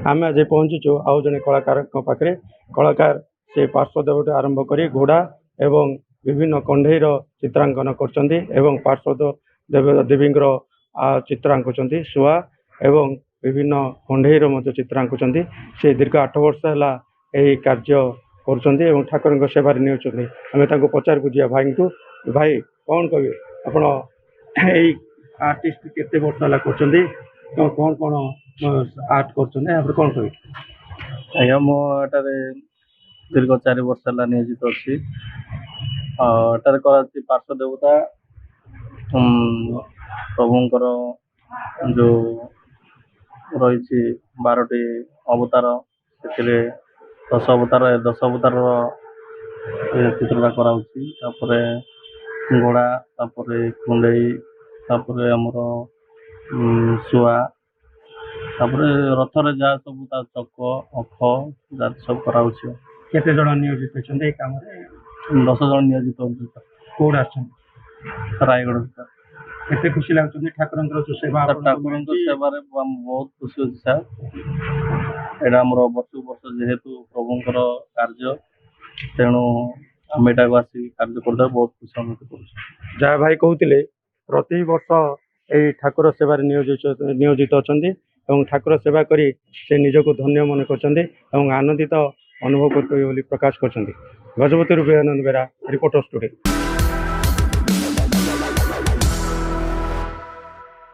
आम आज पहुँचुचु आउ जड़े कलाकार पाखे कलाकार से पार्श्वदेव आरंभ कर घोड़ा एवं विभिन्न कंडेईर चित्रांकन कर पार्श्व देवी चित्र आंकुंट शुआ एवं विभिन्न कंडेईर चित्र आंकुंट से दीर्घ 8 वर्ष है कार्य कर ठाकुर सेवार नहीं आम पचार बुझा भाई को भाई कौन कहे आपण आर्टिस्ट केते वर्ष है कर कौन कौन आर्ट कर कौन कहे आज्ञा मुझे दीर्घ 4 वर्ष है नियोजित अच्छी कर पार्श्व देवता प्रभुंकर जो रही 12टी अवतार से 10 अवतार चित्रता करापर घोड़ा तापर कुंडई तापर आमर शुआ तापर रथर जहाँ सब चक अख जहाँ सब करा केते जन नियोजित होती काम 10 जन नियोजित कौड़ रायगढ़ केते खुशी लगुच ठाकुर जो सेवा ठाकुर सेवा बहुत खुशी अच्छी सर यहाँ आम वर्ष वर्ष जेहेतु प्रभुंर कार्य तेणु आम यहाँ आसिक कार्य कर बहुत खुशी अनुभूत कर जहाँ भाई कहते प्रति वर्ष यही ठाकुर सेवार नियोजित अच्छा ठाकुर सेवा करी से निजक धन्य मन कर आनंदित अनुभव कर प्रकाश कर गजपति रूपानंद बेरा रिपोर्टर स्टूडियो।